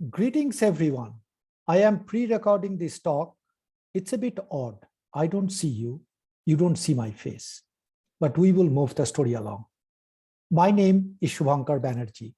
Greetings, everyone. I am pre-recording this talk. It's a bit odd. I don't see you. You don't see my face. But we will move the story along. My name is Subhankar Banerjee.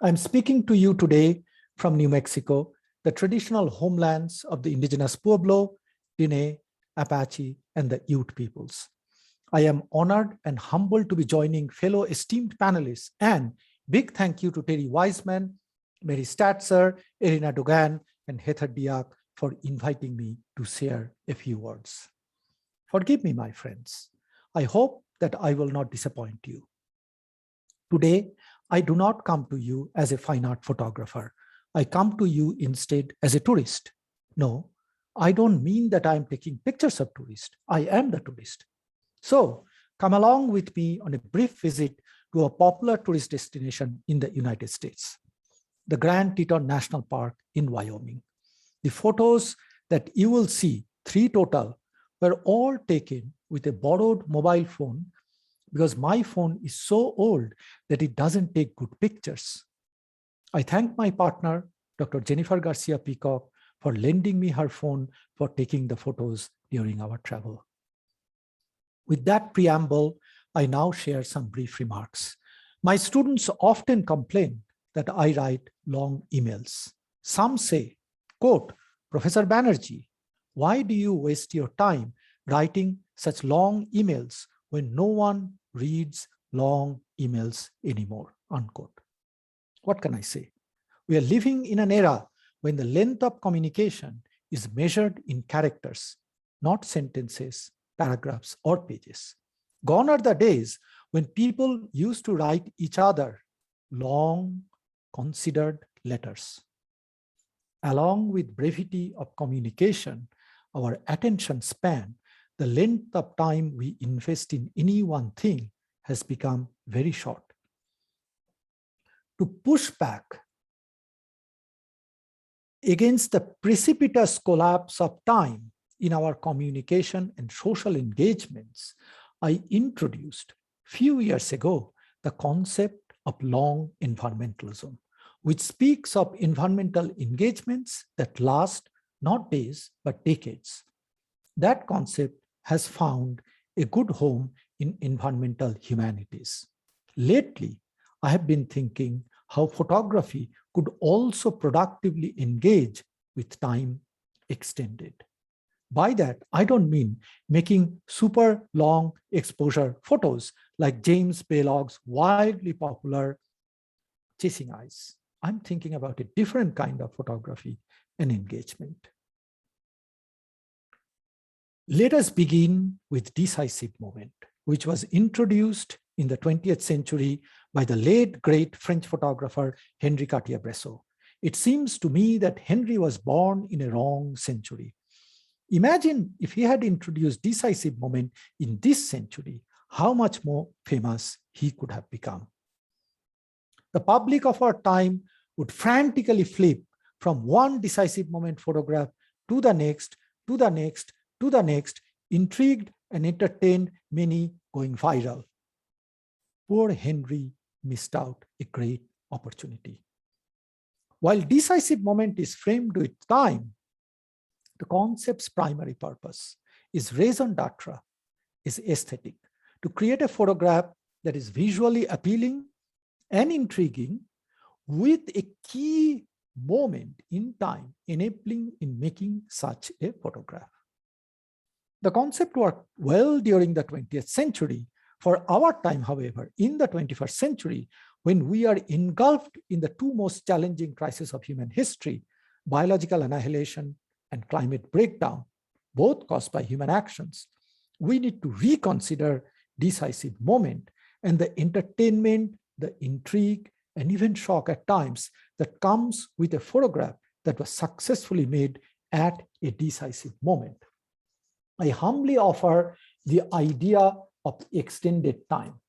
I'm speaking to you today from New Mexico, the traditional homelands of the indigenous Pueblo, Diné, Apache, and the Ute peoples. I am honored and humbled to be joining fellow esteemed panelists, and big thank you to Terry Wiseman, Mary Statzer, Irina Dogan, and Heather Diak for inviting me to share a few words. Forgive me, my friends. I hope that I will not disappoint you. Today, I do not come to you as a fine art photographer. I come to you instead as a tourist. No, I don't mean that I am taking pictures of tourists. I am the tourist. So come along with me on a brief visit to a popular tourist destination in the United States, the Grand Teton National Park in Wyoming. The photos that you will see, 3 total, were all taken with a borrowed mobile phone because my phone is so old that it doesn't take good pictures. I thank my partner, Dr. Jennifer Garcia Peacock, for lending me her phone for taking the photos during our travel. With that preamble, I now share some brief remarks. My students often complain that I write long emails. Some say, quote, Professor Banerjee, why do you waste your time writing such long emails when no one reads long emails anymore, unquote. What can I say? We are living in an era when the length of communication is measured in characters, not sentences, paragraphs, or pages. Gone are the days when people used to write each other long, considered letters. Along with brevity of communication, our attention span, the length of time we invest in any one thing, has become very short. To push back against the precipitous collapse of time in our communication and social engagements, I introduced a few years ago the concept of long environmentalism, which speaks of environmental engagements that last not days, but decades. That concept has found a good home in environmental humanities. Lately, I have been thinking how photography could also productively engage with time extended. By that, I don't mean making super long exposure photos like James Balog's wildly popular Chasing Eyes. I'm thinking about a different kind of photography and engagement. Let us begin with Decisive Moment, which was introduced in the 20th century by the late great French photographer Henri Cartier-Bresson. It seems to me that Henri was born in a wrong century. Imagine if he had introduced Decisive Moment in this century, how much more famous he could have become. The public of our time would frantically flip from one Decisive Moment photograph to the next, to the next, to the next, intrigued and entertained, many going viral. Poor Henri missed out a great opportunity. While Decisive Moment is framed with time, the concept's primary purpose is raison d'etre, is aesthetic, to create a photograph that is visually appealing and intriguing with a key moment in time enabling in making such a photograph. The concept worked well during the 20th century. For our time, however, in the 21st century, when we are engulfed in the 2 most challenging crises of human history, biological annihilation and climate breakdown, both caused by human actions, we need to reconsider Decisive Moment and the entertainment, the intrigue, and even shock at times that comes with a photograph that was successfully made at a decisive moment. I humbly offer the idea of extended time.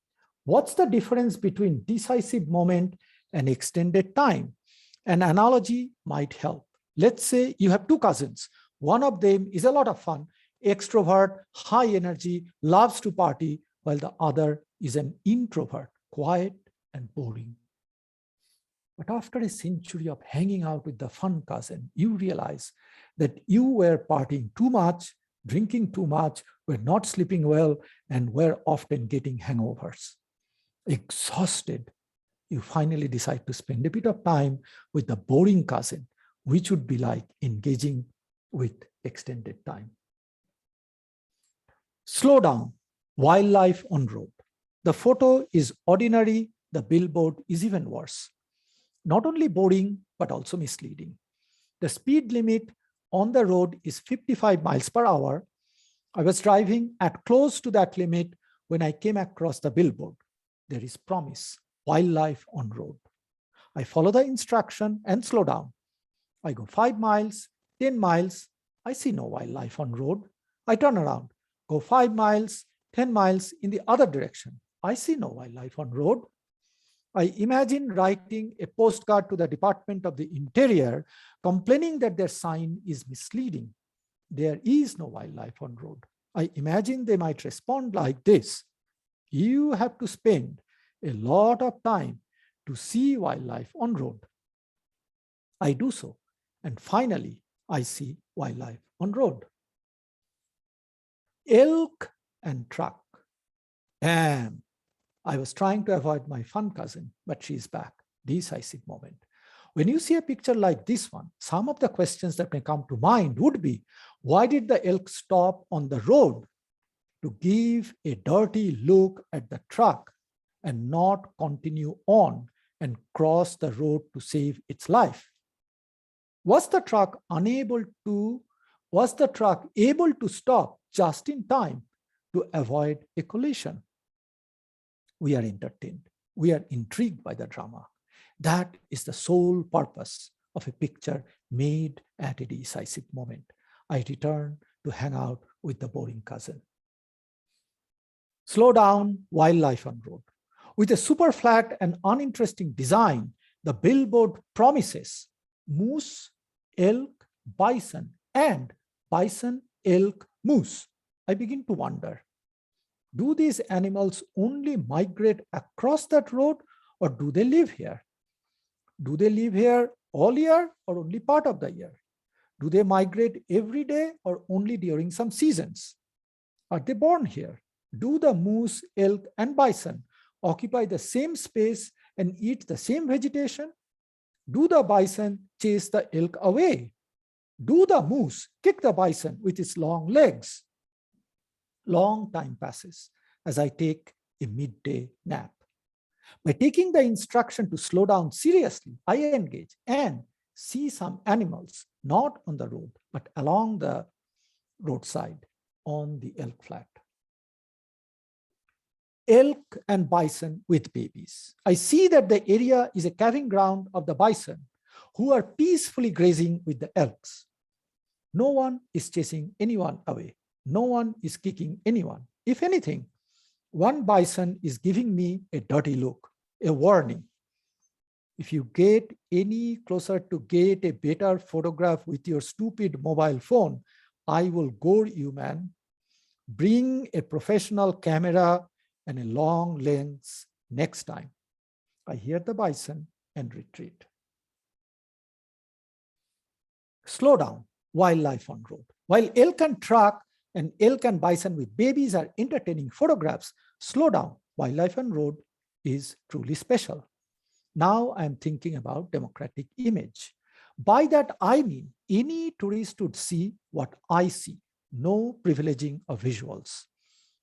What's the difference between decisive moment and extended time? An analogy might help. Let's say you have 2 cousins. One of them is a lot of fun, extrovert, high energy, loves to party, while the other is an introvert, quiet and boring. But after a century of hanging out with the fun cousin, you realize that you were partying too much, drinking too much, were not sleeping well, and were often getting hangovers. Exhausted, you finally decide to spend a bit of time with the boring cousin, which would be like engaging with extended time. Slow down, wildlife on road. The photo is ordinary, the billboard is even worse. Not only boring, but also misleading. The speed limit on the road is 55 miles per hour. I was driving at close to that limit when I came across the billboard. There is promise, wildlife on road. I follow the instruction and slow down. I go 5 miles, 10 miles. I see no wildlife on road. I turn around, go 5 miles, 10 miles in the other direction. I see no wildlife on road. I imagine writing a postcard to the Department of the Interior complaining that their sign is misleading. There is no wildlife on road. I imagine they might respond like this: you have to spend a lot of time to see wildlife on road. I do so, and finally, I see wildlife on road. Elk and truck. Bam! I was trying to avoid my fun cousin, but she's back. Decisive moment. When you see a picture like this one, some of the questions that may come to mind would be, why did the elk stop on the road to give a dirty look at the truck and not continue on and cross the road to save its life? Was the truck able to stop just in time to avoid a collision? We are entertained. We are intrigued by the drama. That is the sole purpose of a picture made at a decisive moment. I return to hang out with the boring cousin. Slow down, wildlife on road. With a super flat and uninteresting design, the billboard promises moose, elk, bison, and bison, elk, moose. I begin to wonder, do these animals only migrate across that road, or do they live here? Do they live here all year or only part of the year? Do they migrate every day or only during some seasons? Are they born here? Do the moose, elk, and bison occupy the same space and eat the same vegetation? Do the bison chase the elk away? Do the moose kick the bison with its long legs? Long time passes as I take a midday nap. By taking the instruction to slow down seriously, I engage and see some animals, not on the road, but along the roadside on the elk flat. Elk and bison with babies. I see that the area is a calving ground of the bison, who are peacefully grazing with the elks. No one is chasing anyone away. No one is kicking anyone. If anything, one bison is giving me a dirty look, a warning. If you get any closer to get a better photograph with your stupid mobile phone, I will gore you, man. Bring a professional camera and a long lens next time. I hear the bison and retreat. Slow down, wildlife on road. While elk and truck and elk and bison with babies are entertaining photographs, slow down, wildlife on road is truly special. Now I'm thinking about democratic image. By that I mean any tourist would see what I see, no privileging of visuals.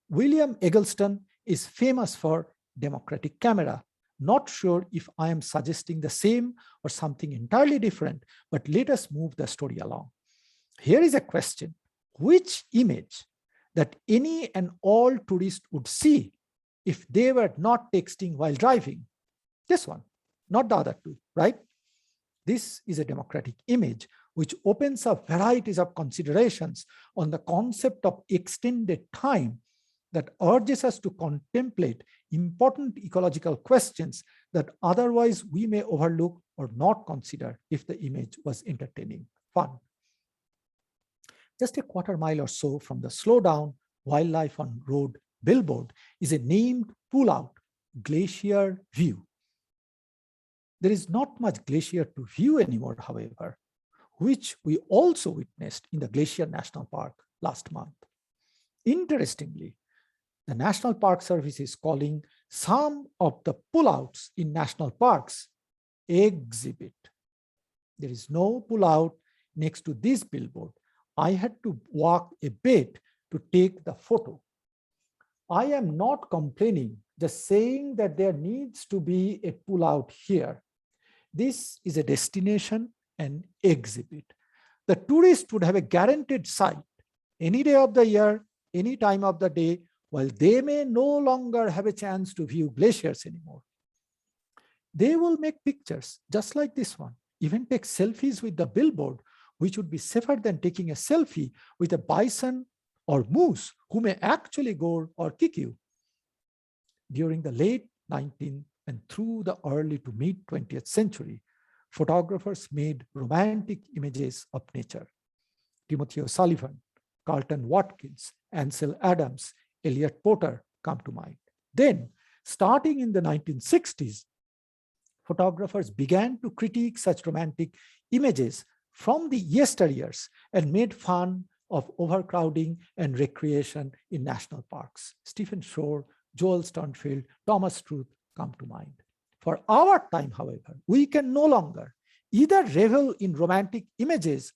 William Eggleston is famous for democratic camera. Not sure if I am suggesting the same or something entirely different, but let us move the story along. Here is a question. Which image that any and all tourists would see if they were not texting while driving? This one, not the other two, right? This is a democratic image which opens up varieties of considerations on the concept of extended time that urges us to contemplate important ecological questions that otherwise we may overlook or not consider if the image was entertaining, fun. Just a quarter mile or so from the slow down wildlife on road billboard is a named pull-out glacier view. There is not much glacier to view anymore, however, which we also witnessed in the Glacier National Park last month. Interestingly, the National Park Service is calling some of the pullouts in national parks exhibit. There is no pullout next to this billboard. I had to walk a bit to take the photo. I am not complaining, just saying that there needs to be a pullout here. This is a destination and exhibit. The tourist would have a guaranteed sight any day of the year, any time of the day, while they may no longer have a chance to view glaciers anymore. They will make pictures just like this one, even take selfies with the billboard, which would be safer than taking a selfie with a bison or moose who may actually gore or kick you. During the late 19th and through the early to mid 20th century, photographers made romantic images of nature. Timothy O'Sullivan, Carlton Watkins, Ansel Adams, Elliot Porter come to mind. Then, starting in the 1960s, photographers began to critique such romantic images from the yesteryears and made fun of overcrowding and recreation in national parks. Stephen Shore, Joel Sternfield, Thomas Truth come to mind. For our time, however, we can no longer either revel in romantic images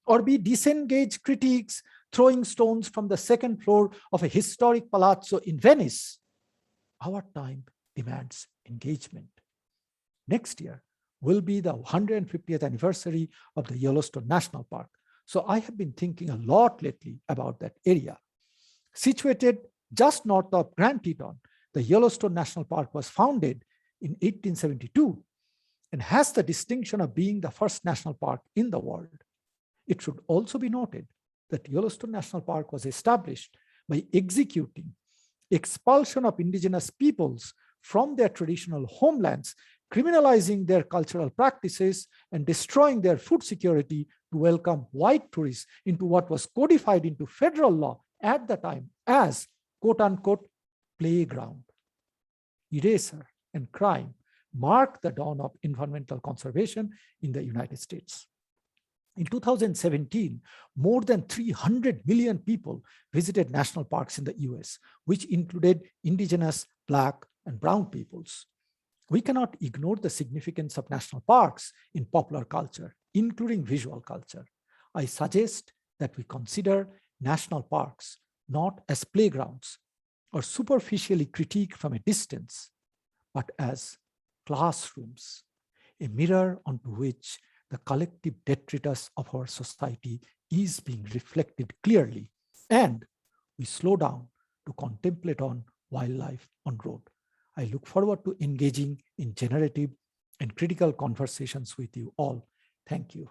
or be disengaged critics throwing stones from the second floor of a historic palazzo in Venice. Our time demands engagement. Next year will be the 150th anniversary of the Yellowstone National Park. So I have been thinking a lot lately about that area. Situated just north of Grand Teton, the Yellowstone National Park was founded in 1872 and has the distinction of being the first national park in the world. It should also be noted that Yellowstone National Park was established by executing expulsion of indigenous peoples from their traditional homelands, criminalizing their cultural practices, and destroying their food security to welcome white tourists into what was codified into federal law at the time as quote-unquote playground. Erasure and crime marked the dawn of environmental conservation in the United States. In 2017, more than 300 million people visited national parks in the US, which included indigenous, Black, and brown peoples. We cannot ignore the significance of national parks in popular culture, including visual culture. I suggest that we consider national parks not as playgrounds or superficially critique from a distance, but as classrooms, a mirror onto which the collective detritus of our society is being reflected clearly, and we slow down to contemplate on wildlife on road. I look forward to engaging in generative and critical conversations with you all. Thank you.